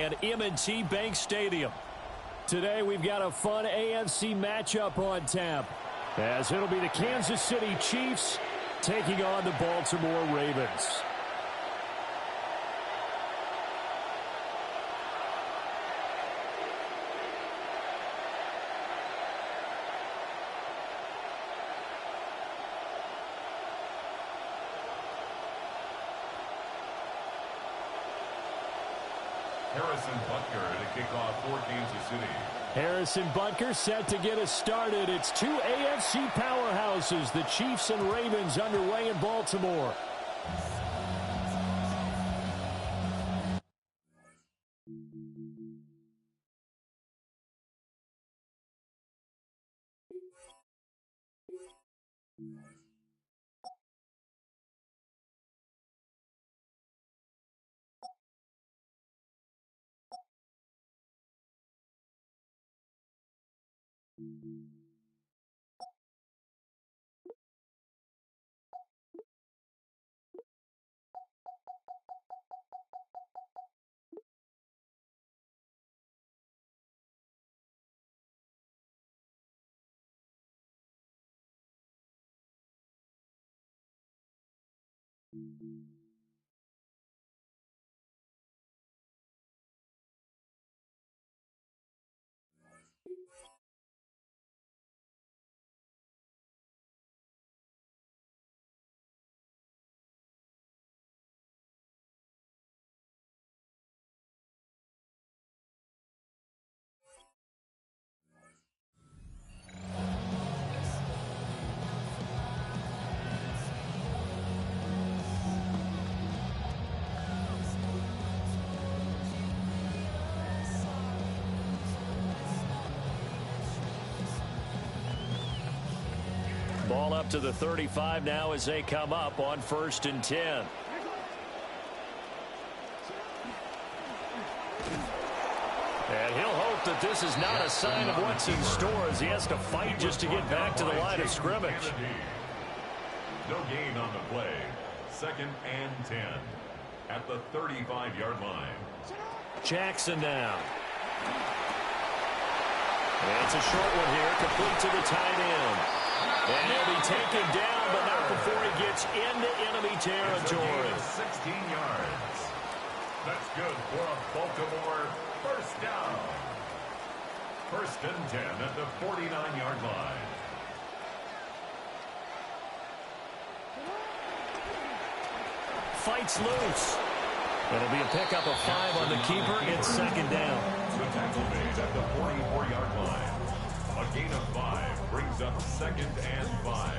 and M&T Bank Stadium. Today we've got a fun AFC matchup on tap, as it'll be the Kansas City Chiefs taking on the Baltimore Ravens. Harrison Butker to kick off for Kansas City. Harrison Butker set to get us started. It's two AFC powerhouses, the Chiefs and Ravens, underway in Baltimore. Ball up to the 35 now as they come up on 1st and 10. And he'll hope that this is not a sign of what's in store, as he has to fight just to get back to the line of scrimmage. No gain on the play. 2nd and 10 at the 35-yard line. Jackson now. And it's a short one here, complete to the tight end. And he'll be taken down, but not before he gets into enemy territory. 16 yards. That's good for a Baltimore first down. 1st and 10 at the 49-yard line. Fights loose. It'll be a pickup of 5 on the keeper. It's 2nd down. The tackle made at the 44-yard line. A gain of 5 brings up 2nd and 5.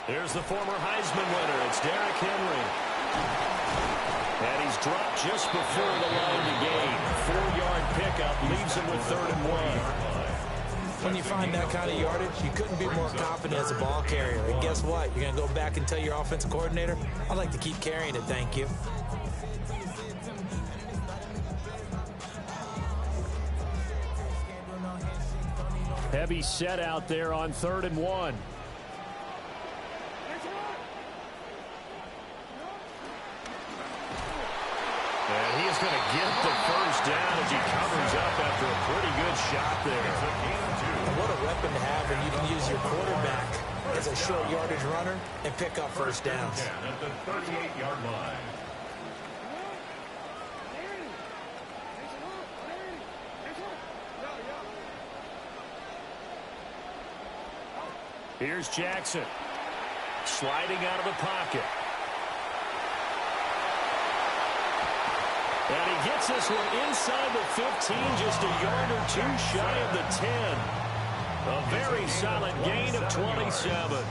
There's the former Heisman winner. It's Derrick Henry. And he's dropped just before the line to gain. 4-yard pickup leaves him with 3rd and 1. When you find that kind of yardage, you couldn't be more confident as a ball carrier. And guess what? You're going to go back and tell your offensive coordinator, I'd like to keep carrying it, thank you. Heavy set out there on 3rd and 1. And he is going to get the first down as he covers up after a pretty good shot there. What a weapon to have when you can use your quarterback as a short yardage runner and pick up first downs. At the 38-yard line. Here's Jackson. Sliding out of the pocket. And he gets this one inside the 15, just a yard or two shy of the 10. A very solid gain of 27.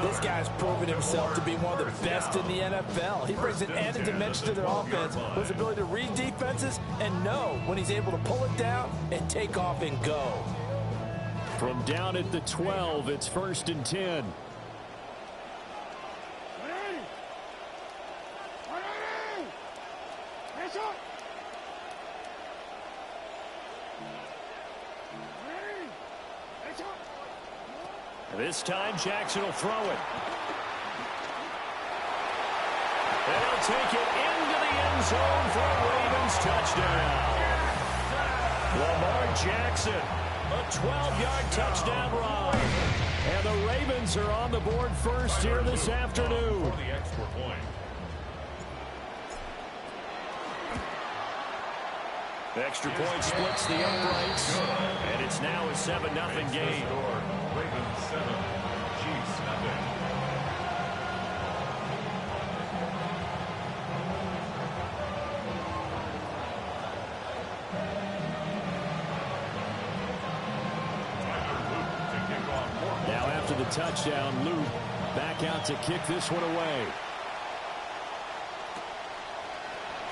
This guy's proven himself to be one of the best in the NFL. He brings an added dimension to their offense with his ability to read defenses and know when he's able to pull it down and take off and go. From down at the 12, it's 1st and 10. This time, Jackson will throw it. And he'll take it into the end zone for a Ravens touchdown. Lamar Jackson, a 12-yard touchdown run. And the Ravens are on the board first here this afternoon. For the extra point. Extra point splits the uprights, and it's now a 7-0 game. Ravens 7, Chiefs nothing. Now after the touchdown, Luke back out to kick this one away.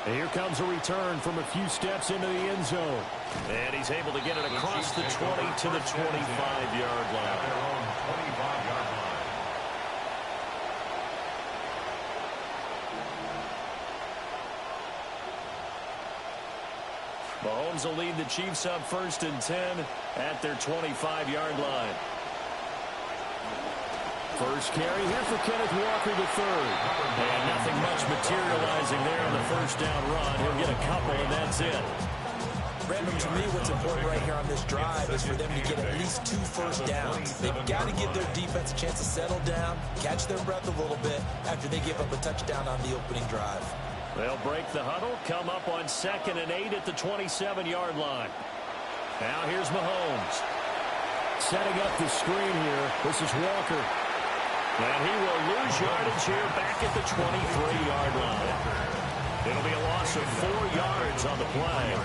And here comes a return from a few steps into the end zone. And he's able to get it across the 20 to the 25-yard line. Their own 25-yard line. Mahomes will lead the Chiefs up 1st and 10 at their 25-yard line. First carry here for Kenneth Walker III. And nothing much materializing there on the first down run. He'll get a couple, and that's it. Brandon, to me, what's important right here on this drive is for them to get at least 2 first downs. They've got to give their defense a chance to settle down, catch their breath a little bit after they give up a touchdown on the opening drive. They'll break the huddle, come up on 2nd and 8 at the 27-yard line. Now here's Mahomes. Setting up the screen here. This is Walker. And he will lose yardage here back at the 23-yard line. It'll be a loss of 4 yards on the play.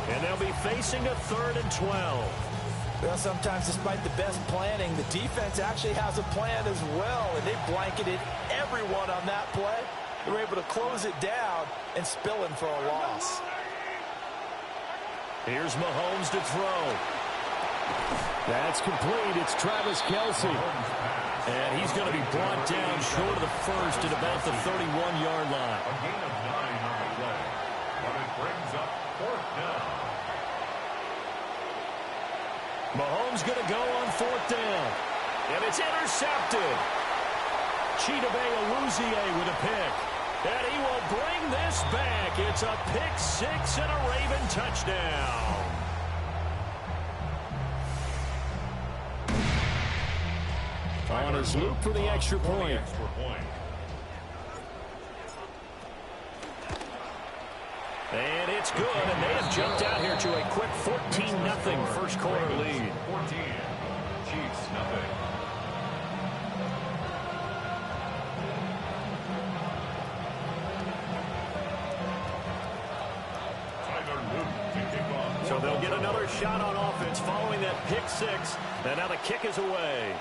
And they'll be facing a 3rd and 12. Well, sometimes despite the best planning, the defense actually has a plan as well, and they blanketed everyone on that play. They were able to close it down and spill in for a loss. Here's Mahomes to throw. That's complete. It's Travis Kelce. And he's going to be brought down short of the first at about the 31-yard line. A gain of 9 on the play, but it brings up 4th down. Mahomes going to go on 4th down. And it's intercepted. Chidobe Awuzie with a pick. And he will bring this back. It's a pick 6 and a Raven touchdown. On his loop for the extra point. And it's good, and they have jumped out here to a quick 14-0 first quarter lead. 14, Chiefs nothing. So they'll get another shot on offense following that pick 6, and now the kick is away.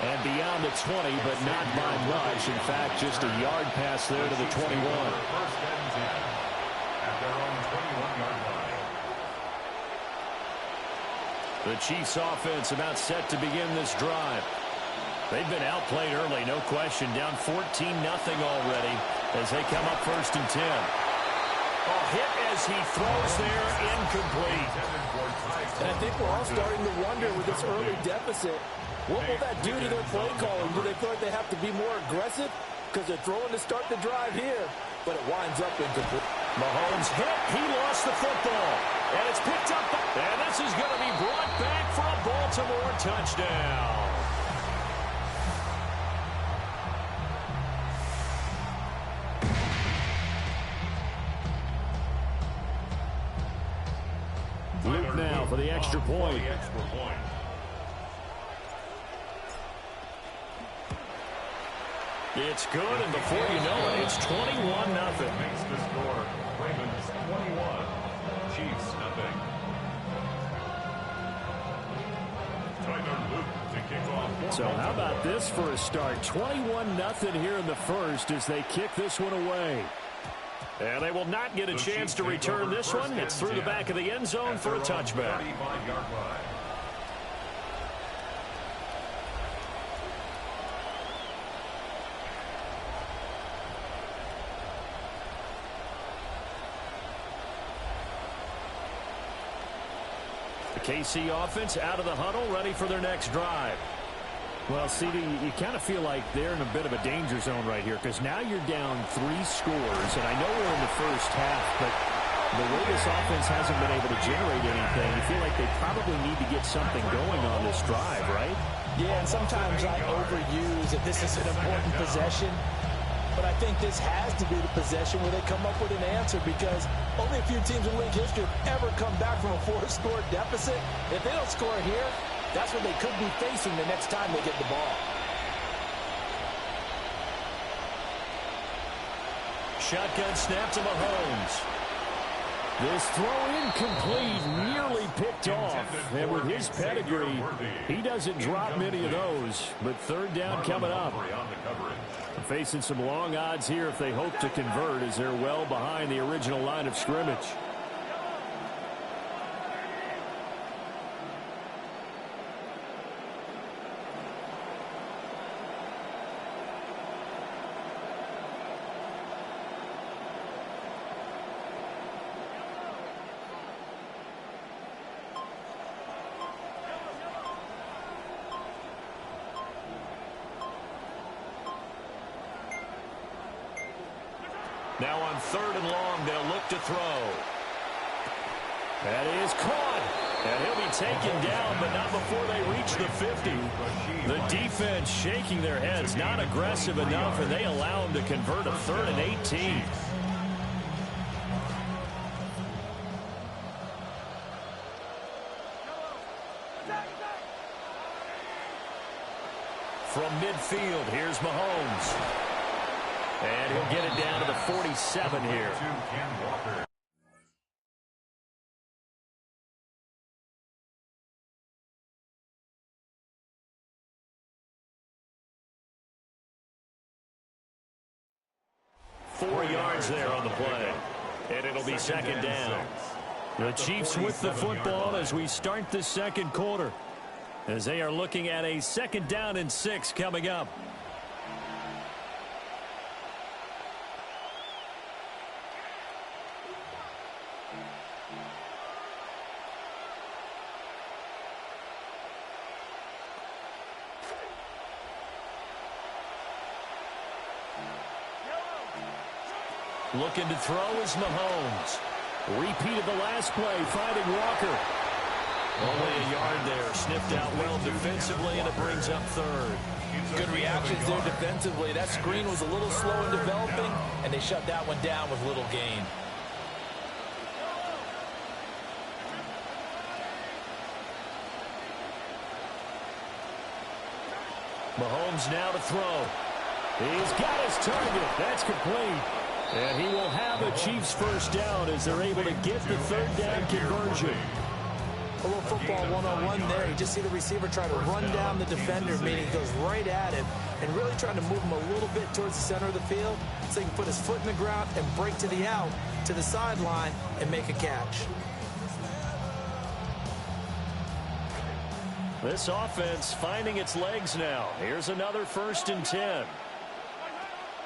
And beyond the 20, but not by much. In fact, just a yard pass there to the 21. First and 10 at their own 21-yard line. The Chiefs offense about set to begin this drive. They've been outplayed early, no question. Down 14-0 already as they come up 1st and 10. A hit as he throws there, incomplete. And I think we're all starting to wonder with this early deficit, what will that do to their play calling? Do they feel like they have to be more aggressive? Because they're throwing to start the drive here, but it winds up incomplete. Mahomes hit. He lost the football. And it's picked up. And this is going to be brought back for a Baltimore touchdown. Luke now for the extra point. It's good, and before you know it, it's 21-0. Makes the score. Ravens 21, Chiefs nothing. Tyler Luke to kick off. So how about this for a start? 21-0 here in the first as they kick this one away. And they will not get a chance to return this one. It's through the back of the end zone for a touchback. 35-yard line. The KC offense out of the huddle, ready for their next drive. Well, CD, you kind of feel like they're in a bit of a danger zone right here because now you're down 3 scores, and I know we're in the first half, but the way this offense hasn't been able to generate anything, you feel like they probably need to get something going on this drive, right? Yeah, and sometimes I overuse that this is an important possession, but I think this has to be the possession where they come up with an answer because only a few teams in league history have ever come back from a 4-score deficit. If they don't score here, that's what they could be facing the next time they get the ball. Shotgun snap to Mahomes. This throw incomplete, nearly picked off. And with his pedigree, he doesn't drop many of those. But third down coming up. Facing some long odds here if they hope to convert as they're well behind the original line of scrimmage. Now on 3rd and long, they'll look to throw. That is caught. And he'll be taken down, but not before they reach the 50. The defense shaking their heads, not aggressive enough, and they allow him to convert a 3rd and 18. From midfield, here's Mahomes. And he'll get it down to the 47 here. Four yards there on the play. And it'll be 2nd down. The Chiefs with the football as we start the 2nd quarter. As they are looking at a 2nd down and 6 coming up. Looking to throw is Mahomes. Repeat of the last play, finding Walker. Only a yard there, sniffed out well defensively, and it brings up 3rd. Good reactions there defensively. That screen was a little slow in developing, and they shut that one down with little gain. Mahomes now to throw. He's got his target. That's complete. And he will have a Chiefs 1st down as they're able to get the 3rd down conversion. A little football 101 there. You just see the receiver try to run down the defender, meaning he goes right at him and really trying to move him a little bit towards the center of the field so he can put his foot in the ground and break to the out, to the sideline, and make a catch. This offense finding its legs now. Here's another 1st and 10.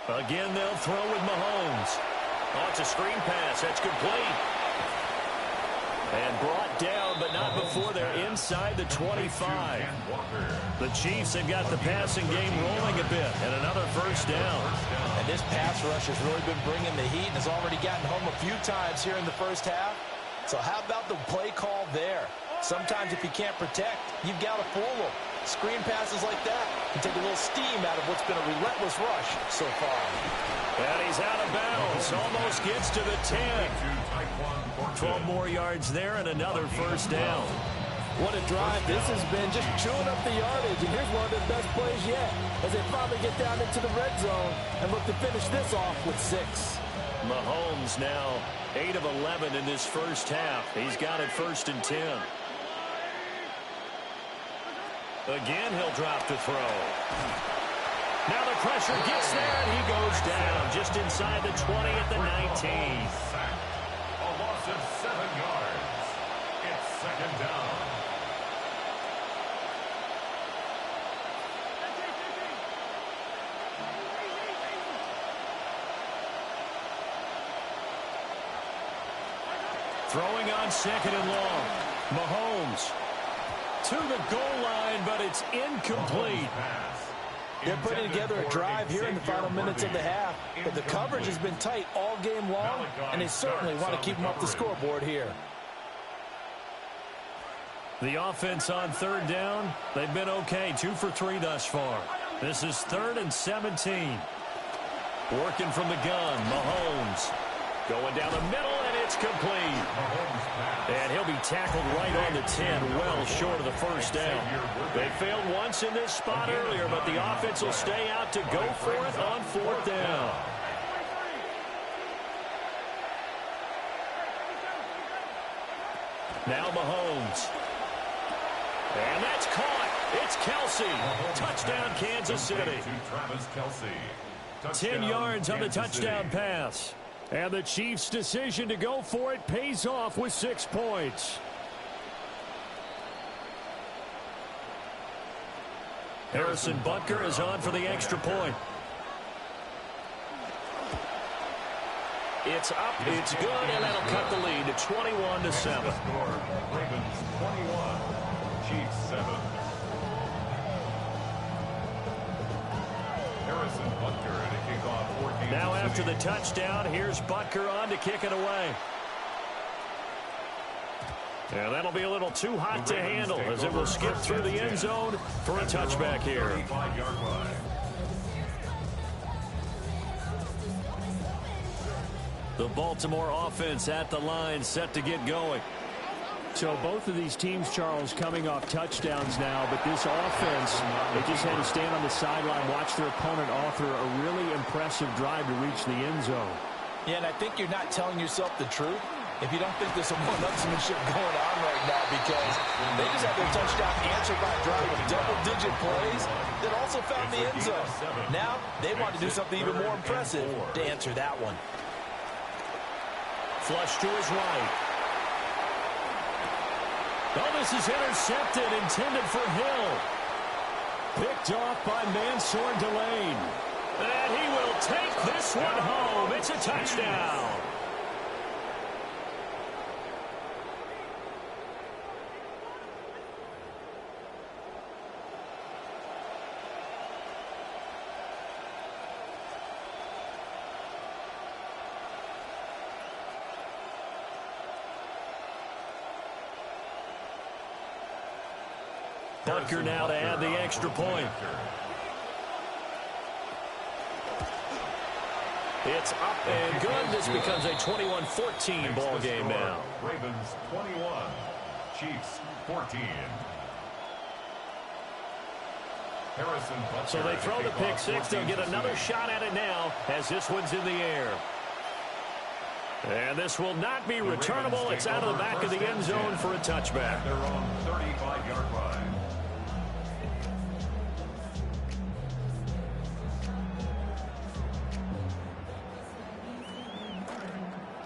Again, they'll throw with Mahomes. Oh, it's a screen pass. That's complete. And brought down, but not before they're inside the 25. The Chiefs have got the passing game rolling a bit, and another 1st down. And this pass rush has really been bringing the heat and has already gotten home a few times here in the 1st half. So how about the play call there? Sometimes if you can't protect, you've got to fool them. Screen passes like that can take a little steam out of what's been a relentless rush so far. And he's out of bounds. Almost gets to the 10. 12 more yards there and another 1st down. What a drive this has been, just chewing up the yardage. And here's one of their best plays yet as they finally get down into the red zone and look to finish this off with 6. Mahomes now 8 of 11 in this 1st half. He's got it 1st and 10. Again, he'll drop to throw. Now the pressure gets there, and he goes down just inside the 20 at the 19. A loss of 7 yards. It's 2nd down. Throwing on 2nd and long. Mahomes to the goal line, but it's incomplete. They're putting together a drive here in the final minutes of the half, but the coverage has been tight all game long, and they certainly want to keep them off the scoreboard here. The offense on third down, they've been okay, 2 for 3 thus far. This is 3rd and 17. Working from the gun, Mahomes. Going down the middle, and it's complete. And he'll be tackled right on the 10, well short of the first down. They failed once in this spot earlier, but the offense will stay out to go for it on 4th down. Now Mahomes. And that's caught. It's Kelce. Touchdown, Kansas City. 10 yards on the touchdown pass. And the Chiefs' decision to go for it pays off with 6 points. Harrison Butker is on for the extra point. It's up, it's good, and that'll cut the lead to 21-7. Ravens 21, Chiefs 7. Harrison Butker to kick off 14. Now after the touchdown, here's Butker on to kick it away. And that'll be a little too hot to handle as it will skip through the end zone for a touchback here. 35-yard line. The Baltimore offense at the line, set to get going. So both of these teams, Charles, coming off touchdowns now, but this offense, they just had to stand on the sideline, watch their opponent author a really impressive drive to reach the end zone. Yeah, and I think you're not telling yourself the truth if you don't think there's some one-upsmanship going on right now, because they just had their touchdown answered by a drive of double-digit plays that also found the end zone. Now they want to do something even more impressive to answer that one. Flush to his right. Oh, this is intercepted, intended for Hill. Picked off by Mansour Delane. And he will take this one home. It's a touchdown. Butker now to add the extra point. It's up and good. This becomes a 21-14 ball game now. Ravens 21, Chiefs 14. Harrison Butker. So they throw the pick six. They'll get another shot at it now as this one's in the air. And this will not be returnable. It's out of the back of the end zone for a touchback. Their own 35-yard line.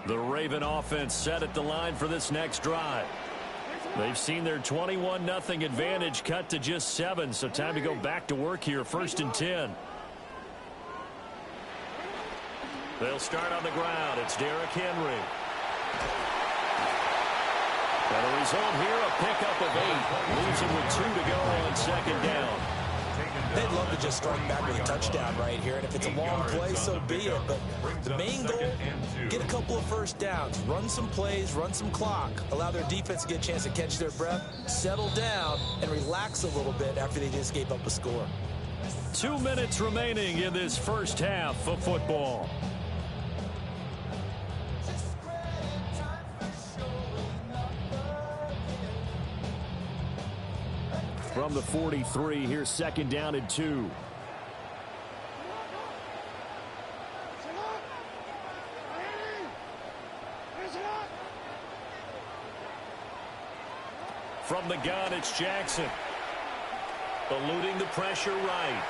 The Raven offense set at the line for this next drive. They've seen their 21-0 advantage cut to just 7, so time to go back to work here, 1st and 10. They'll start on the ground. It's Derrick Henry. And the result here, a pickup of 8. Leaves him with 2 to go on 2nd down. They'd love to just strike back with a touchdown right here, and if it's a long play, so be it. But the main goal, get a couple of first downs, run some plays, run some clock, allow their defense to get a chance to catch their breath, settle down, and relax a little bit after they just gave up a score. 2 minutes remaining in this first half of football. From the 43, here's 2nd down and 2. From the gun, it's Jackson. Eluding the pressure right.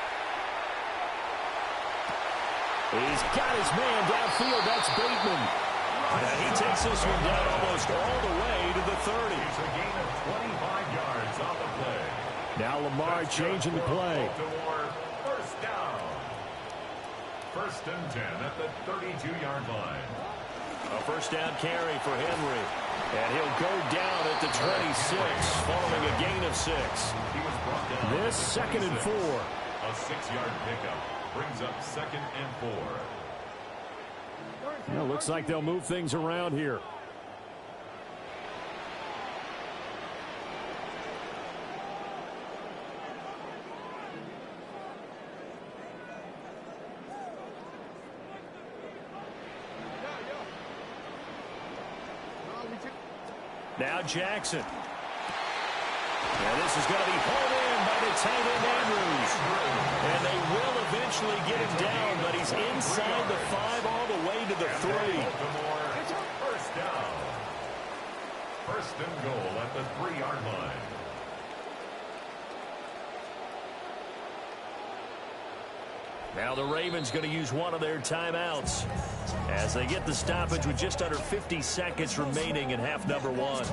He's got his man downfield. That's Bateman. And he takes this one down almost all the way to the 30. It's a gain of 25 yards on the play. Now Lamar changing the play. Baltimore, first down. 1st and 10 at the 32-yard line. A first down carry for Henry. And he'll go down at the 26 following a gain of 6. This 2nd and 4. A 6-yard pickup brings up 2nd and 4. Well, looks like they'll move things around here. Now Jackson. And this is going to be pulled in by the tight end Andrews. And they will eventually get him down, but he's inside the 5 all the way to the 3. First down. First and goal at the 3-yard line. Now the Ravens going to use one of their timeouts as they get the stoppage with just under 50 seconds remaining in half number 1.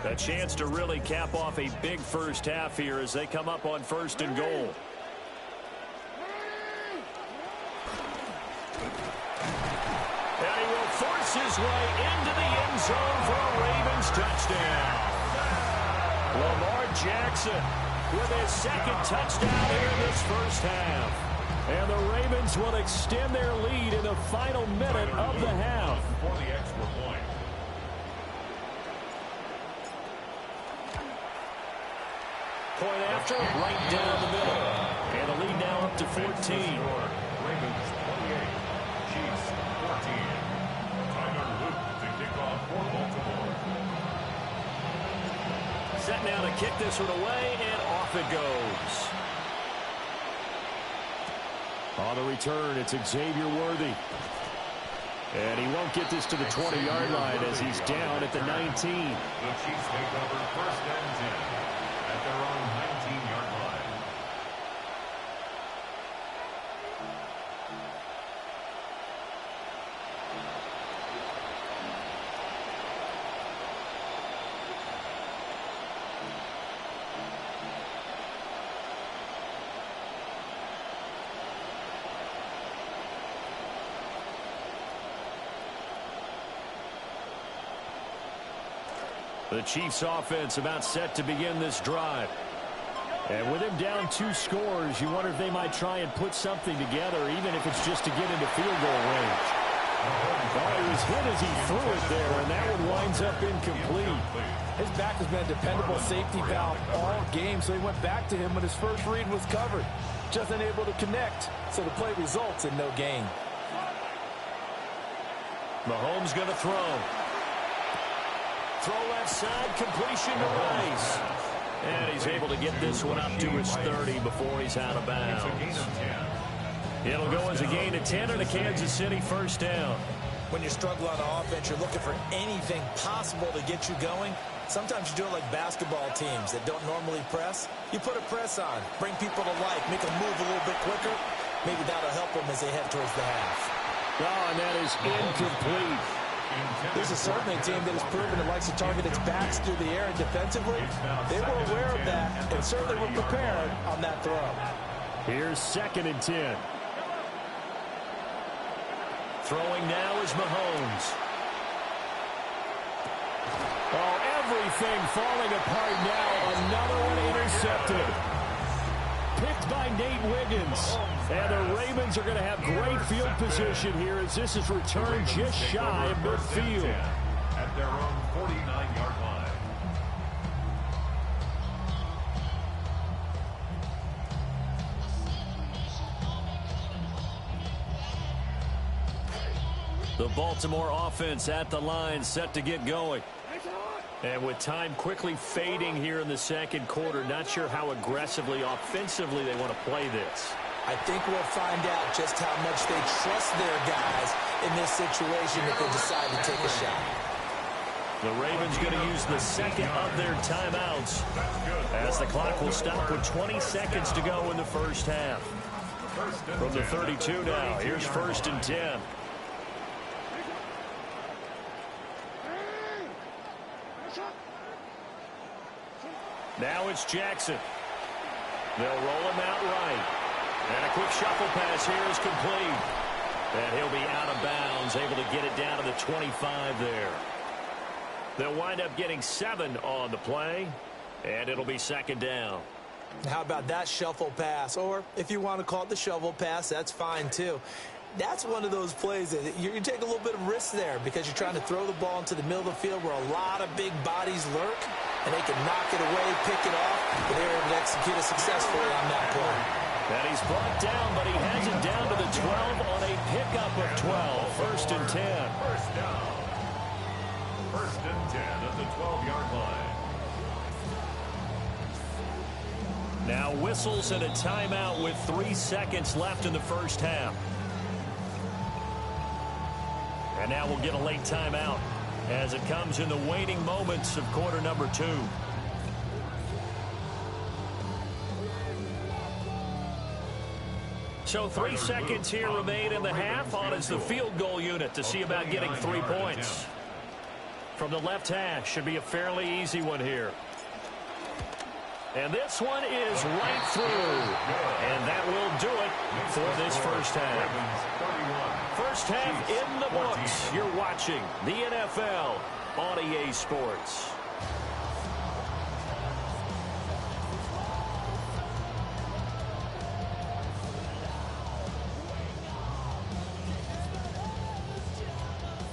A chance to really cap off a big first half here as they come up on 1st and goal. And he will force his way into the end zone for a Ravens touchdown. Lamar Jackson with his 2nd touchdown here in this first half. And the Ravens will extend their lead in the final minute of the half. For the extra point. Point after, right down the middle. And the lead now up to 14. Ravens 28, Chiefs 14. Tyler Luke to kick off for Baltimore. Set now to kick this one away, and off it goes. On the return, it's Xavier Worthy. And he won't get this to the 20-yard line as he's down at the 19. The Chiefs take over 1st and 10 at their own 19-yard line. The Chiefs offense about set to begin this drive. And with him down 2 scores, you wonder if they might try and put something together, even if it's just to get into field goal range. Well, he was hit as he threw it there, and that one winds up incomplete. His back has been a dependable safety valve all game, so he went back to him when his first read was covered. Just unable to connect, so the play results in no gain. Mahomes going to throw. Throw left side, completion to Rice. And he's able to get this one up to his 30 before he's out of bounds. It'll go as a gain of 10 and a Kansas City first down. When you struggle on offense, you're looking for anything possible to get you going. Sometimes you do it like basketball teams that don't normally press. You put a press on, bring people to life, make them move a little bit quicker. Maybe that'll help them as they head towards the half. Oh, and that is incomplete. This is certainly a team that has proven it likes to target its backs through the air and defensively. They were aware of that and certainly were prepared on that throw. Here's 2nd and 10. Throwing now is Mahomes. Oh, everything falling apart now. Another one intercepted. Picked by Nate Wiggins. And the Ravens are going to have great field position here as this is returned just shy of midfield. At their own 49-yard line. The Baltimore offense at the line set to get going. And with time quickly fading here in the 2nd quarter, not sure how aggressively, offensively they want to play this. I think we'll find out just how much they trust their guys in this situation if they decide to take a shot. The Ravens going to use the 2nd of their timeouts as the clock will stop with 20 seconds to go in the first half. From the 32 now, here's 1st and 10. Now it's Jackson. They'll roll him out right. And a quick shuffle pass here is complete. And he'll be out of bounds, able to get it down to the 25 there. They'll wind up getting 7 on the play, and it'll be second down. How about that shuffle pass? Or if you want to call it the shovel pass, that's fine too. That's one of those plays that you take a little bit of risk there because you're trying to throw the ball into the middle of the field where a lot of big bodies lurk, and they can knock it away, pick it off, but they were able to execute it successfully on that play. And he's brought down, but he has it down to the 12 on a pickup of 12. First and 10. First down. First and 10 at the 12-yard line. Now whistles and a timeout with 3 seconds left in the first half. And now we'll get a late timeout as it comes in the waning moments of quarter number 2. So 3 seconds here remain in the half. On is the field goal unit to see about getting 3 points. From the left hash, should be a fairly easy one here. And this one is right through. And that will do it for this first half. First half in the books. You're watching the NFL on EA Sports.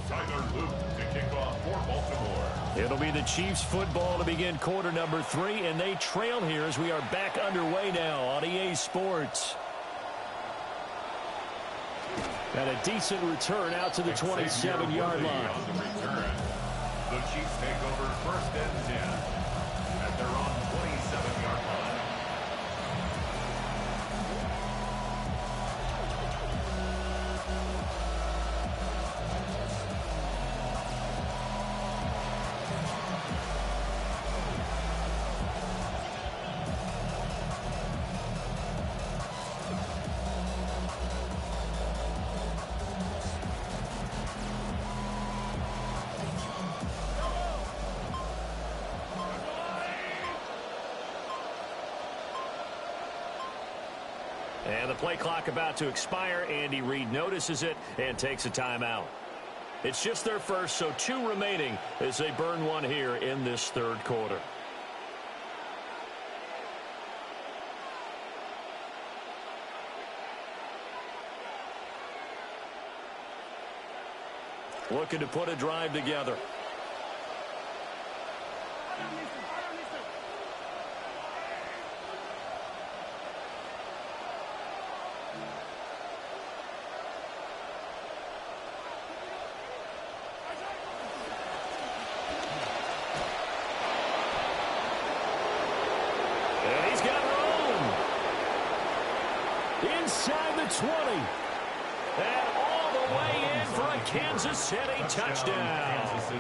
Tyler Luke to kick off for Baltimore. It'll be the Chiefs football to begin quarter number 3, and they trail here as we are back underway now on EA Sports. And a decent return out to the 27-yard line. The Chiefs take over first and 10 at their own 27-yard line. And the play clock about to expire. Andy Reid notices it and takes a timeout. It's just their first, so 2 remaining as they burn one here in this third quarter. Looking to put a drive together. Inside the 20. And all the way in for a Kansas City touchdown. Kansas City.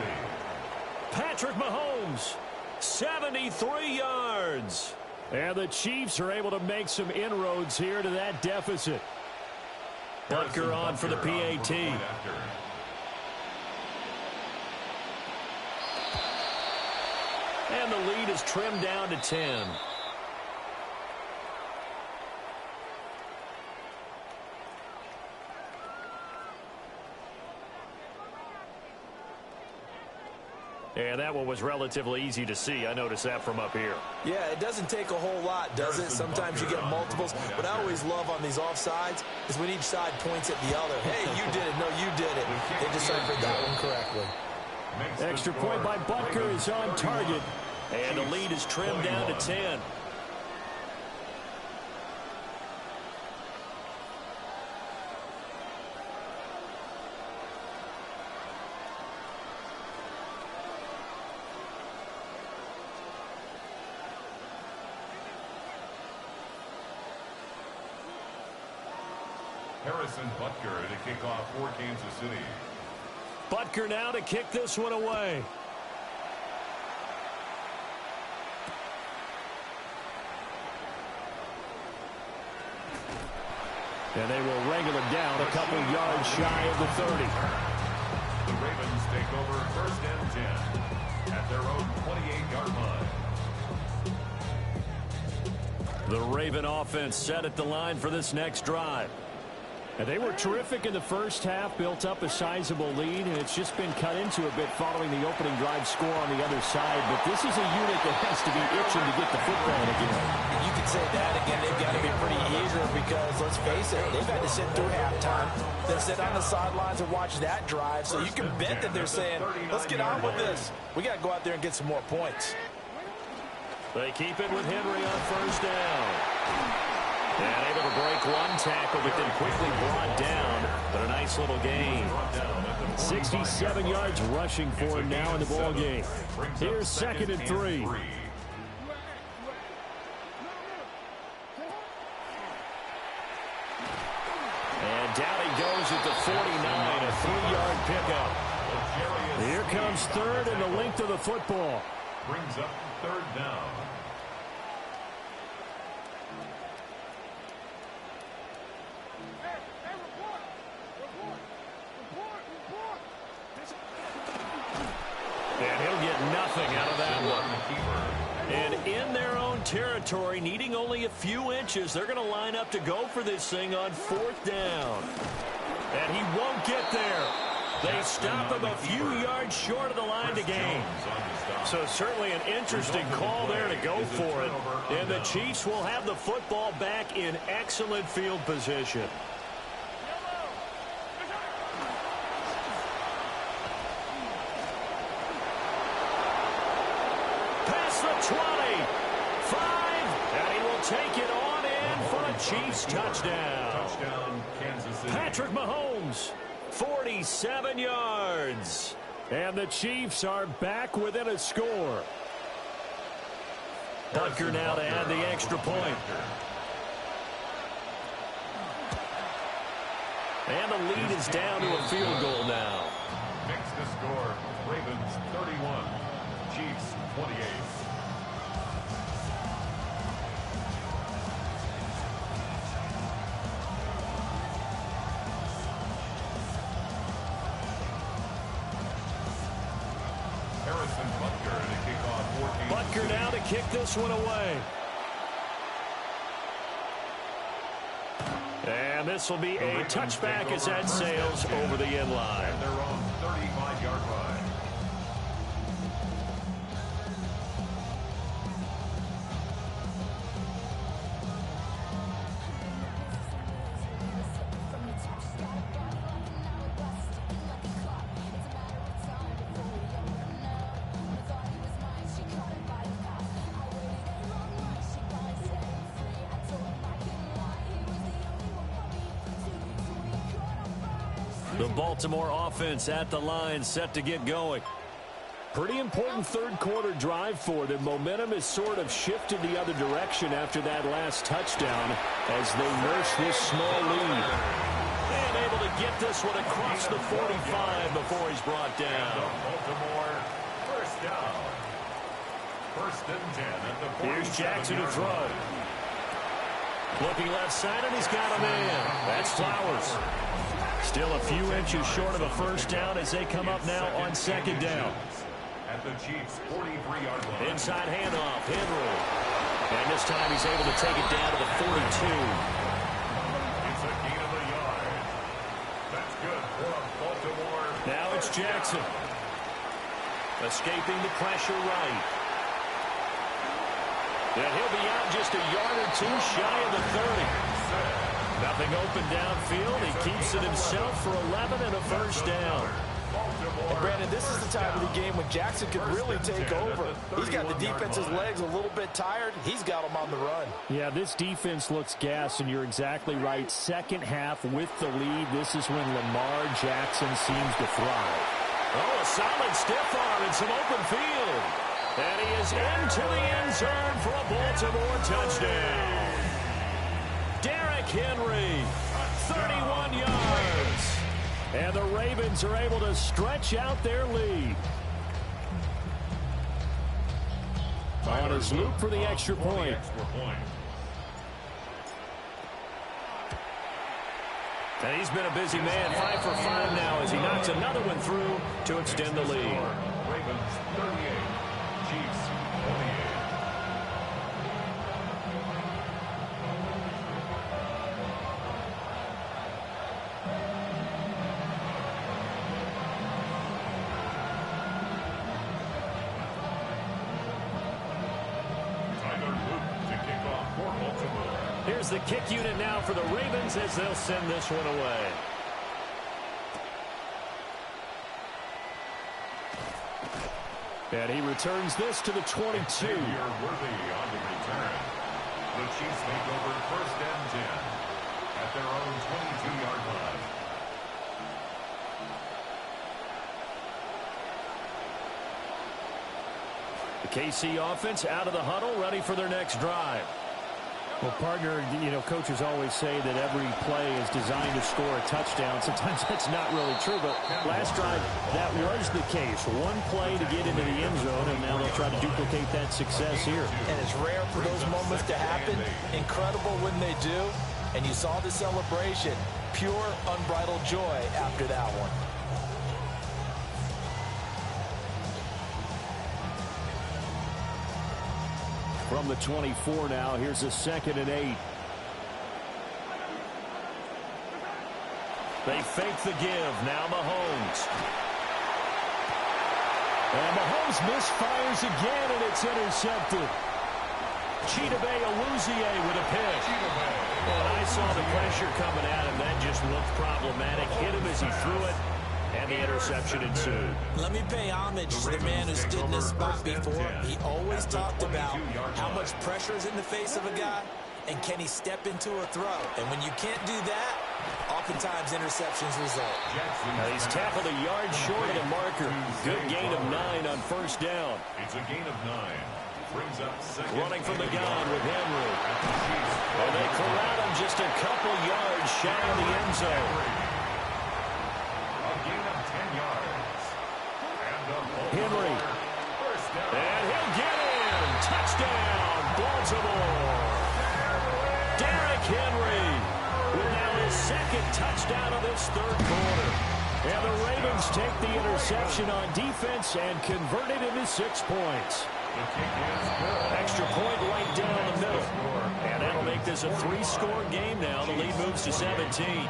Patrick Mahomes, 73 yards. And the Chiefs are able to make some inroads here to that deficit. Butker on for the PAT. And the lead is trimmed down to 10. And that one was relatively easy to see. I noticed that from up here. Yeah, it doesn't take a whole lot, does it? Sometimes you get multiples. What I always love on these offsides is when each side points at the other. Hey, you did it. No, you did it. They deciphered that one correctly. Extra point by Butker is on target. And the lead is trimmed down to 10. Harrison Butker to kick off for Kansas City. Butker now to kick this one away. And they will wrangle it down a couple yards shy of the 30. The Ravens take over first and 10 at their own 28-yard line. The Raven offense set at the line for this next drive. And they were terrific in the first half, built up a sizable lead, and it's just been cut into a bit following the opening drive score on the other side. But this is a unit that has to be itching to get the football again. You could say that again. They've got to be pretty eager because, let's face it, they've had to sit through halftime, then sit on the sidelines and watch that drive. So you can bet that they're saying, let's get on with this. We got to go out there and get some more points. They keep it with Henry on first down. And able to break one tackle, but then quickly brought down. But a nice little gain. 67 yards rushing for him now in the ball game. Here's 2nd and 3. And down he goes at the 49, a 3-yard pickup. Here comes 3rd and the length of the football. Brings up 3rd down. And he'll get nothing out of that one. And in their own territory, needing only a few inches, they're going to line up to go for this thing on 4th down. And he won't get there. They stop him a few yards short of the line to gain. So certainly an interesting call there to go for it. And the Chiefs will have the football back in excellent field position. Past the 20, 5, and he will take it on in for a Chiefs touchdown. Touchdown, Kansas City. Patrick Mahomes, 47 yards. And the Chiefs are back within a score. Butker now to add the extra point. And the lead is down to a field goal now. Makes the score, Ravens 31, Chiefs 28. Harrison Butker to kick off 14. Butker now to kick this one away. And this will be a touchback as that sails over the end line. They're on 35-yard line. The Baltimore offense at the line, set to get going. Pretty important third quarter drive for them. Momentum has sort of shifted the other direction after that last touchdown as they nurse this small lead. And able to get this one across the 45 before he's brought down. Baltimore, first down. 1st and 10 at the 47. Here's Jackson to throw. Looking left side, and he's got a man. That's Flowers. Still a few inches short of a first down as they come up now on 2nd down. At the Chiefs' 43-yard line. Inside handoff, Henry. And this time he's able to take it down to the 42. It's a gain of a yard. That's good for Baltimore. Now it's Jackson. Escaping the pressure right. And he'll be out just a yard or two shy of the 30. Nothing open downfield. He keeps it himself for 11 and a first down. And Brandon, this is the time of the game when Jackson could really take over. He's got the defense's legs a little bit tired. He's got them on the run. Yeah, this defense looks gassed, and you're exactly right. Second half with the lead, this is when Lamar Jackson seems to thrive. Oh, a solid stiff arm and some open field. And he is into the end zone for a Baltimore touchdown. Derrick Henry, 31 yards. And the Ravens are able to stretch out their lead. On his loop for the extra point. And he's been a busy man, 5 for 5 now as he knocks another one through to extend the lead. Ravens 38, Chiefs 28. Here's the kick unit now for the Ravens as they'll send this one away. And he returns this to the 22. Xavier Worthy on the return. The Chiefs make over 1st and 10 at their own 22-yard line. The KC offense out of the huddle, ready for their next drive. Well, partner, coaches always say that every play is designed to score a touchdown. Sometimes that's not really true, but last drive, that was the case. One play to get into the end zone, and now they'll try to duplicate that success here. And it's rare for those moments to happen. Incredible when they do. And you saw the celebration. Pure, unbridled joy after that one. From the 24 now, here's a 2nd and 8. They fake the give. Now Mahomes. And Mahomes misfires again, and it's intercepted. Chidobe Awuzie with a pick. And I saw the pressure coming at him. That just looked problematic. Hit him as he threw it. And the interception ensued. Let me pay homage to the man who stood in this spot before. He always talked about how much pressure is in the face of a guy, and can he step into a throw. And when you can't do that, oftentimes interceptions result. Now he's tackled a yard short of the marker. Good gain of 9 on 1st down. It's a gain of 9. Brings up 2nd. Running from the gun with Henry. And they corral him just a couple yards shy of the end zone. Henry. And he'll get in. Touchdown, Baltimore. Derrick Henry with now his 2nd touchdown of this 3rd quarter. And the Ravens take the interception on defense and convert it into 6 points. Extra point right down the middle. And that'll make this a 3-score game now. The lead moves to 17.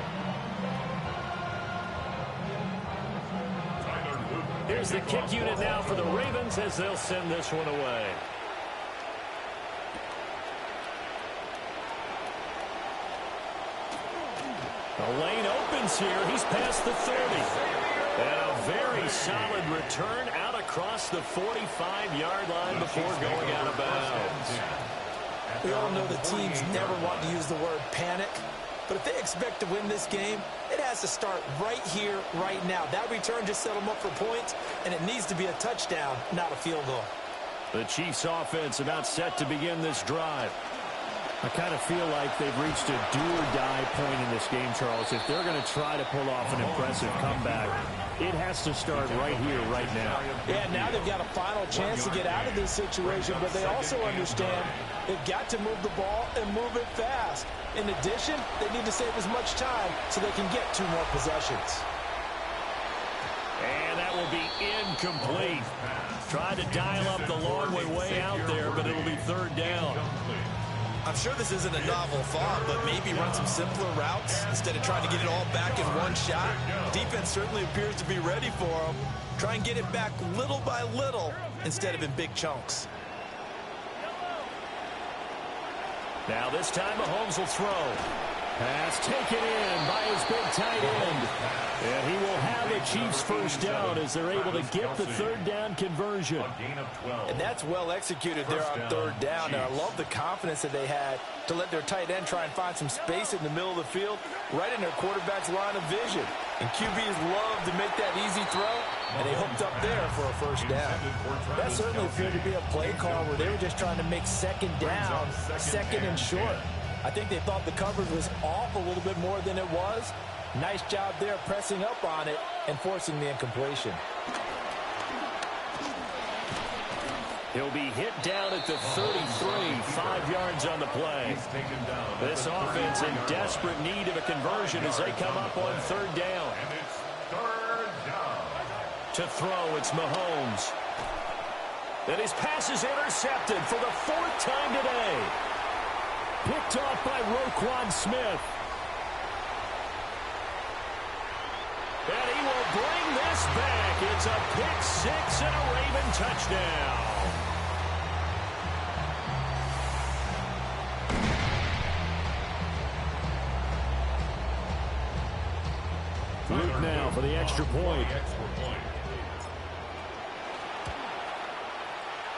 Here's the kick unit now for the Ravens as they'll send this one away. The lane opens here. He's past the 30. And a very solid return out across the 45-yard line before going out of bounds. We all know the teams never want to use the word panic. But if they expect to win this game, it has to start right here, right now. That return just set them up for points, and it needs to be a touchdown, not a field goal. The Chiefs offense about set to begin this drive. I kind of feel like they've reached a do-or-die point in this game, Charles. If they're going to try to pull off an impressive comeback, it has to start right here, right now. Yeah, now they've got a final chance to get out of this situation, but they also understand they've got to move the ball and move it fast. In addition, they need to save as much time so they can get 2 more possessions. And that will be incomplete. Tried to dial up the long way out there, but it'll be 3rd down. I'm sure this isn't a novel thought, but maybe run some simpler routes instead of trying to get it all back in one shot. Defense certainly appears to be ready for them. Try and get it back little by little instead of in big chunks. Now this time Mahomes will throw. Pass taken in by his big tight end. And he will have a Chiefs 1st down as they're able to get the 3rd down conversion. And that's well executed there on 3rd down. And I love the confidence that they had to let their tight end try and find some space in the middle of the field, right in their quarterback's line of vision. And QBs love to make that easy throw, and they hooked up there for a 1st down. That certainly appeared to be a play call where they were just trying to make 2nd down, 2nd and short. I think they thought the coverage was off a little bit more than it was. Nice job there pressing up on it and forcing the incompletion. He'll be hit down at the 33, 5 yards on the play. This offense in desperate need of a conversion as they come up on 3rd down. And it's 3rd down. To throw, it's Mahomes. And his pass is intercepted for the 4th time today. Picked off by Roquan Smith. And he will bring this back. It's a pick 6 and a Raven touchdown. Luke now for the extra point.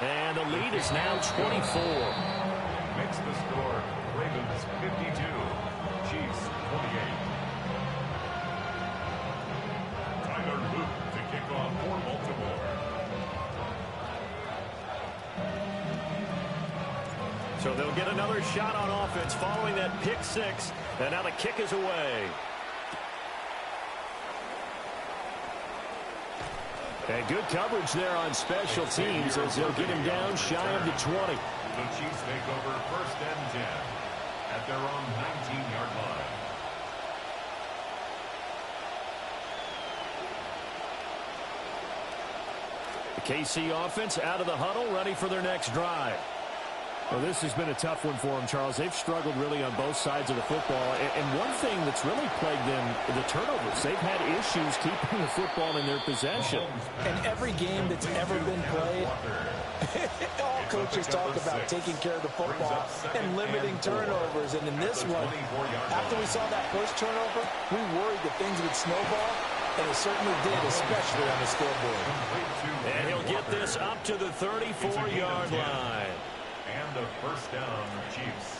And the lead is now 24. Makes the score Ravens 52, Chiefs 28. Tyler Luke to kick off for Baltimore. So they'll get another shot on offense following that pick six. And now the kick is away. And good coverage there on special teams as they'll get him down shy of the 20. The Chiefs take over 1st and 10 at their own 19-yard line. The KC offense out of the huddle, ready for their next drive. Well, this has been a tough one for them, Charles. They've struggled really on both sides of the football. And one thing that's really plagued them, the turnovers. They've had issues keeping the football in their possession. And every game that's ever been played, all coaches talk about taking care of the football and limiting turnovers. And in this one, after we saw that first turnover, we worried that things would snowball. And it certainly did, especially on the scoreboard. And he'll get this up to the 34-yard line. And a 1st down, Chiefs.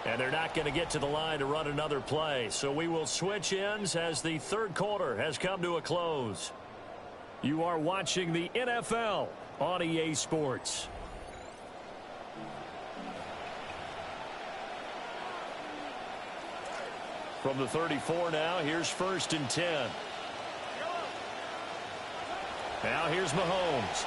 And they're not going to get to the line to run another play. So we will switch ends as the third quarter has come to a close. You are watching the NFL on EA Sports. From the 34 now, here's 1st and 10. Now here's Mahomes.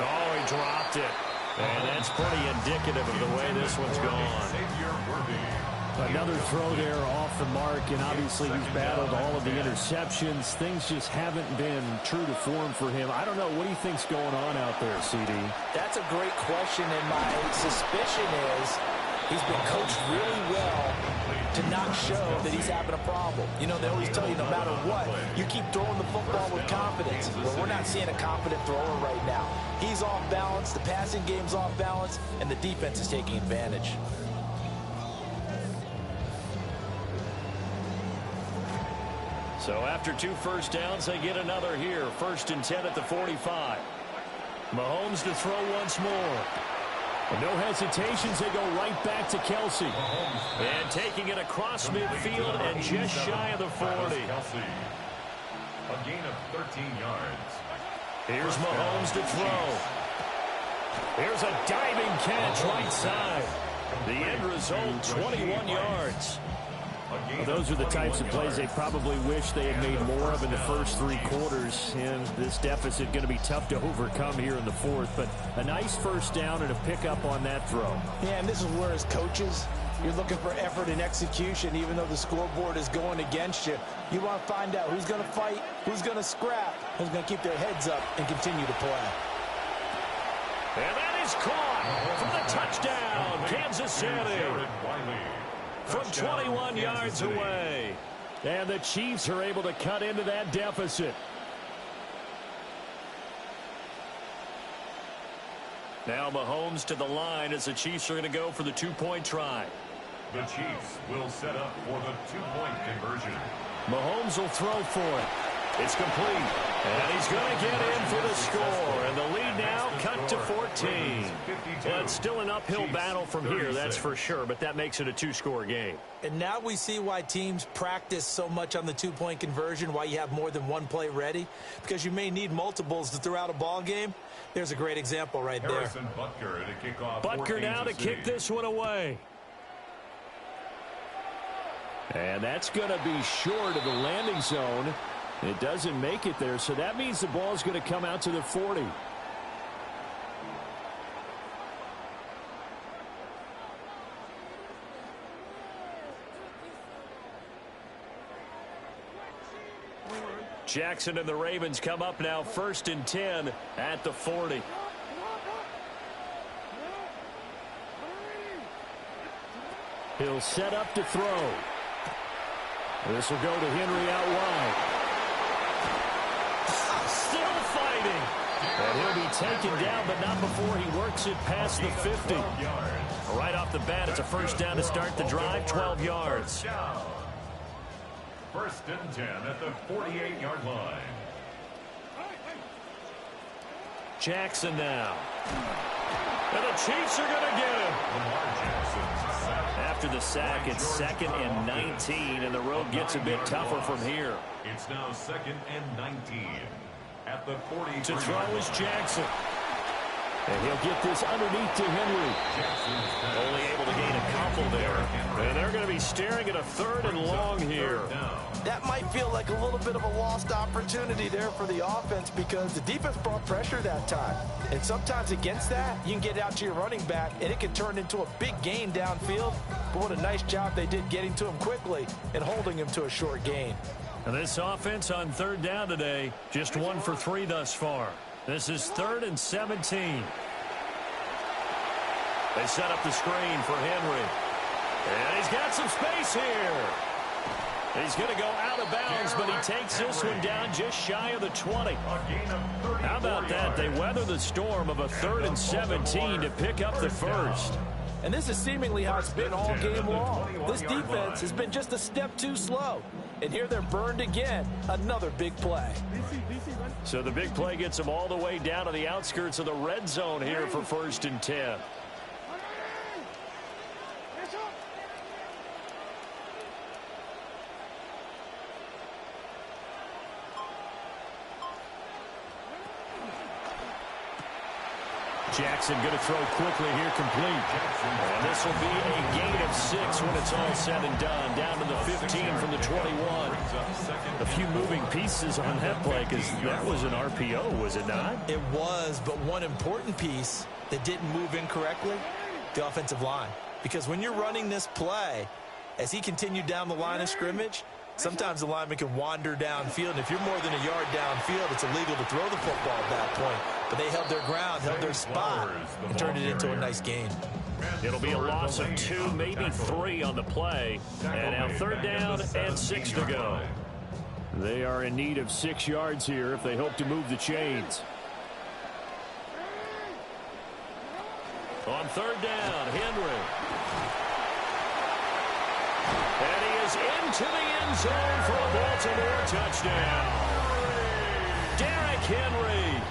Oh, he dropped it. And that's pretty indicative of the way this one's gone. Another throw there off the mark, and obviously he's battled all of the interceptions. Things just haven't been true to form for him. I don't know. What do you think's going on out there, CD? That's a great question, and my suspicion is he's been coached really well to not show that he's having a problem. You know, they always tell you no matter what, you keep throwing the football with confidence. But we're not seeing a confident thrower right now. He's off balance, the passing game's off balance, and the defense is taking advantage. So after 2 first downs, they get another here. 1st and 10 at the 45. Mahomes to throw once more. No hesitations, they go right back to Kelsey. And taking it across midfield and just shy of the 40. A gain of 13 yards. Here's Mahomes to throw. Here's a diving catch right side. The end result, 21 yards. Well, those are the types of plays they probably wish they had made more of in the first 3 quarters. And this deficit going to be tough to overcome here in the 4th. But a nice first down and a pickup on that throw. Yeah, and this is where as coaches, you're looking for effort and execution, even though the scoreboard is going against you. You want to find out who's going to fight, who's going to scrap, who's going to keep their heads up and continue to play. And that is caught for the touchdown, Kansas City. From 21 yards away. And the Chiefs are able to cut into that deficit. Now Mahomes to the line as the Chiefs are going to go for the 2-point try. The Chiefs will set up for the 2-point conversion. Mahomes will throw for it. It's complete. And he's going to get in for the score. And the lead now cut to 14. Well, it's still an uphill battle from here, that's for sure. But that makes it a 2-score game. And now we see why teams practice so much on the 2-point conversion, why you have more than one play ready. Because you may need multiples to throw out a ball game. There's a great example right there. Harrison Butker to kick off. Butker now to kick this one away. And that's going to be short of the landing zone. It doesn't make it there, so that means the ball's going to come out to the 40. Jackson and the Ravens come up now 1st and 10 at the 40. He'll set up to throw. This will go to Henry out wide. Still fighting. And he'll be taken down, but not before he works it past the 50. Right off the bat, it's a first down to start the drive, 12 yards. First and 10 at the 48-yard line. Jackson now. And the Chiefs are going to get him. After the sack, it's 2nd and 19, and the road gets a bit tougher from here. It's now 2nd and 19 at the 40. To throw is Jackson. And he'll get this underneath to Henry. Only able to gain a couple there. And they're going to be staring at a 3rd and long here. That might feel like a little bit of a lost opportunity there for the offense because the defense brought pressure that time. And sometimes against that, you can get out to your running back, and it can turn into a big gain downfield. But what a nice job they did getting to him quickly and holding him to a short gain. And this offense on 3rd down today, just 1 for 3 thus far. This is 3rd and 17. They set up the screen for Henry. And he's got some space here. He's going to go out of bounds, but he takes this one down just shy of the 20. How about that? They weather the storm of a 3rd and 17 to pick up the first. And this is seemingly how it's been all game long. This defense has been just a step too slow. And here they're burned again. Another big play. So the big play gets them all the way down to the outskirts of the red zone here for 1st and 10. Jackson going to throw quickly here, complete. And this will be a gain of 6 when it's all said and done. Down to the 15 from the 21. A few moving pieces on that play because that was an RPO, was it not? It was, but one important piece that didn't move incorrectly, the offensive line. Because when you're running this play, as he continued down the line of scrimmage, sometimes the lineman can wander downfield. And if you're more than a yard downfield, it's illegal to throw the football at that point. But they held their ground, held their spot, and turned it into a nice gain. It'll be a loss of 2, maybe 3 on the play. And now 3rd down and 6 to go. They are in need of 6 yards here if they hope to move the chains. On 3rd down, Henry. And he is into the end zone for a Baltimore touchdown. Derrick Henry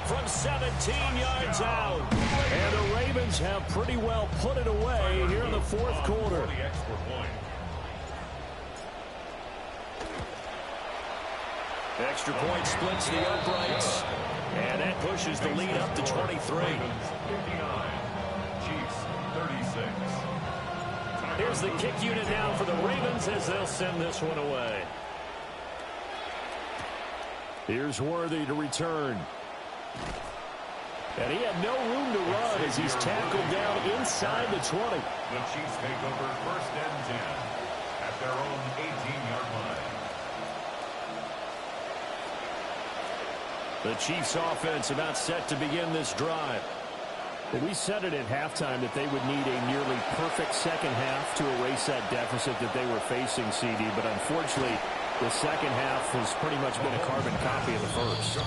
from 17 yards out. And the Ravens have pretty well put it away here in the 4th quarter. Extra point splits the uprights. And that pushes the lead up to 23. 59. Chiefs 36. Here's the kick unit now for the Ravens as they'll send this one away. Here's Worthy to return. And he had no room to run as he's tackled down inside the 20. The Chiefs take over 1st and 10 at their own 18-yard line. The Chiefs offense about set to begin this drive. Well, we said it at halftime that they would need a nearly perfect second half to erase that deficit that they were facing, CD. But unfortunately, the second half has pretty much been a carbon copy of the first.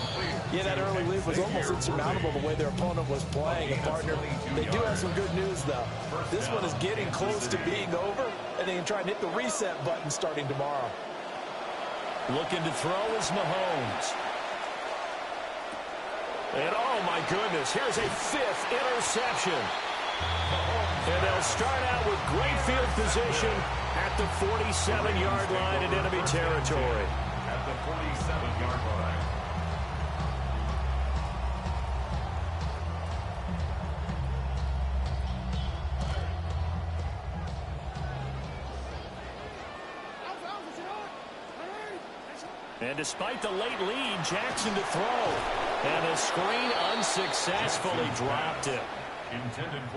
Yeah, that early lead was almost insurmountable the way their opponent was playing. And, partner, they do have some good news, though. This one is getting close to being over, and they can try and hit the reset button starting tomorrow. Looking to throw is Mahomes. And, oh, my goodness, here's a 5th interception. And they'll start out with great field position at the 47-yard line in enemy territory. At the 47-yard line. And despite the late lead, Jackson to throw. And the screen unsuccessfully dropped him.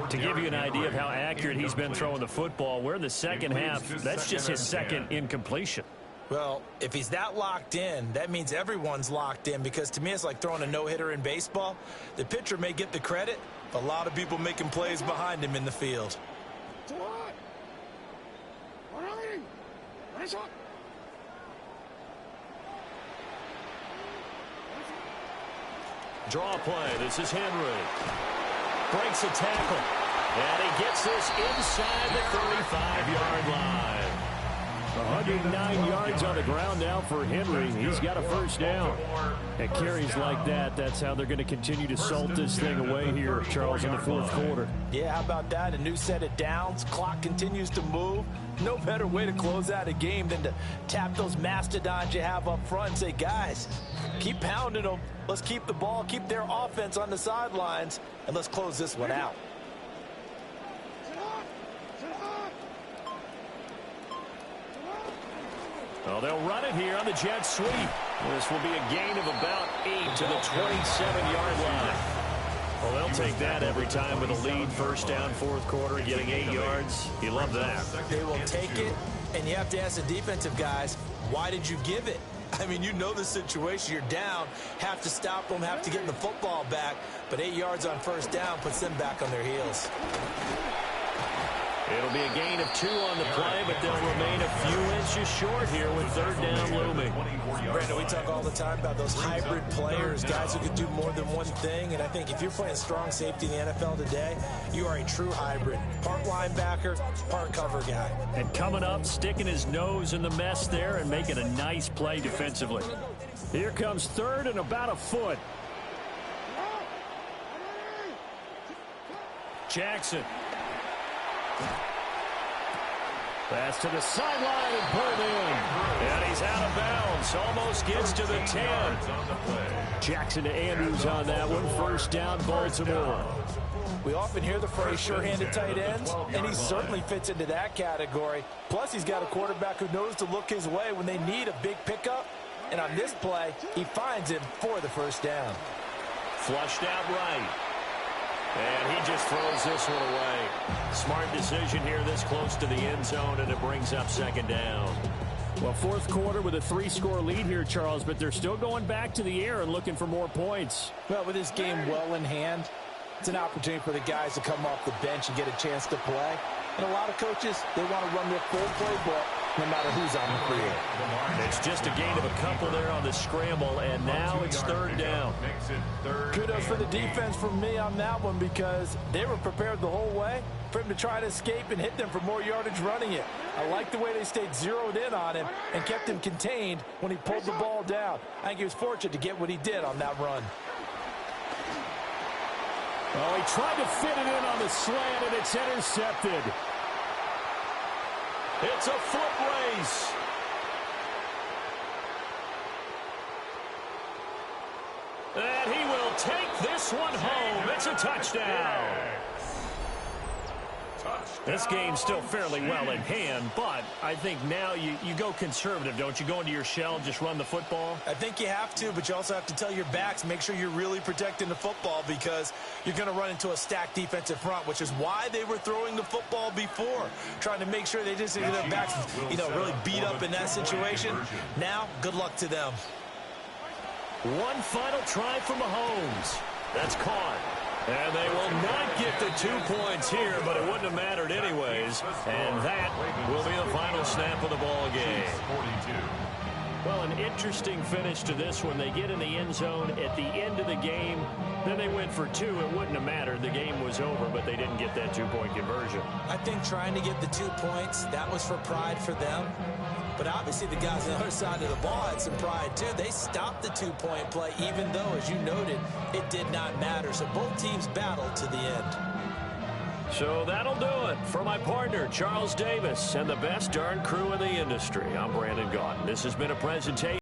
To give you an idea of how accurate he's been throwing the football, we're in the second half. That's just his second incompletion. Well, if he's that locked in, that means everyone's locked in, because to me it's like throwing a no-hitter in baseball. The pitcher may get the credit, but a lot of people making plays behind him in the field. Draw play. This is Henry. Breaks a tackle. And he gets this inside the 35-yard line. 109 yards on the ground now for Henry. He's got a first down. At carries like that, that's how they're going to continue to salt this thing away here, Charles, in the fourth quarter. Yeah, how about that? A new set of downs. Clock continues to move. No better way to close out a game than to tap those mastodons you have up front and say, guys, keep pounding them. Let's keep the ball, keep their offense on the sidelines, and let's close this one out. Well, they'll run it here on the jet sweep. This will be a gain of about 8 to the 27-yard line. Well, they'll take that every time with a lead. First down, fourth quarter, getting 8 yards. You love that. They will take it, and you have to ask the defensive guys, why did you give it? I mean, you know the situation. You're down, have to stop them, have to get the football back, but 8 yards on first down puts them back on their heels. It'll be a gain of 2 on the play, but they'll remain a few inches short here with third down looming. Brandon, we talk all the time about those hybrid players, guys who can do more than one thing, and I think if you're playing strong safety in the NFL today, you are a true hybrid. Part linebacker, part cover guy. And coming up, sticking his nose in the mess there and making a nice play defensively. Here comes third and about a foot. Jackson. Pass to the sideline and pulled in. And he's out of bounds. Almost gets to the 10. Jackson to Andrews on that one. First down, Baltimore. We often hear the phrase sure-handed tight ends, and he certainly fits into that category. Plus, he's got a quarterback who knows to look his way when they need a big pickup. And on this play, he finds him for the first down. Flushed out right. And he just throws this one away. Smart decision here this close to the end zone, and it brings up second down. Well, fourth quarter with a 3-score lead here, Charles, but they're still going back to the air and looking for more points. Well, with this game well in hand, it's an opportunity for the guys to come off the bench and get a chance to play. And a lot of coaches, they want to run their full playbook no matter who's on the field. It's just a gain of a couple there on the scramble, and now it's third down. Kudos for the defense from me on that one, because they were prepared the whole way for him to try to escape and hit them for more yardage running it. I like the way they stayed zeroed in on him and kept him contained when he pulled the ball down. I think he was fortunate to get what he did on that run. Oh, he tried to fit it in on the slant, and it's intercepted. It's a foot race. And he will take this one home. It's a touchdown. This game's still fairly well in hand, but I think now you go conservative, don't you? Go into your shell and just run the football? I think you have to, but you also have to tell your backs, make sure you're really protecting the football, because you're going to run into a stacked defensive front, which is why they were throwing the football before, trying to make sure they just get their backs, really beat up in that situation. Now, good luck to them. One final try for Mahomes. That's caught. And they will not get the 2 points here, but it wouldn't have mattered anyways. And that will be the final snap of the ball game. Well, an interesting finish to this one. They get in the end zone at the end of the game. Then they went for 2. It wouldn't have mattered. The game was over, but they didn't get that 2-point conversion. I think trying to get the 2 points, that was for pride for them. But obviously the guys on the other side of the ball had some pride too. They stopped the 2-point play, even though, as you noted, it did not matter. So both teams battled to the end. So that'll do it. For my partner, Charles Davis, and the best darn crew in the industry, I'm Brandon Gaudin. This has been a presentation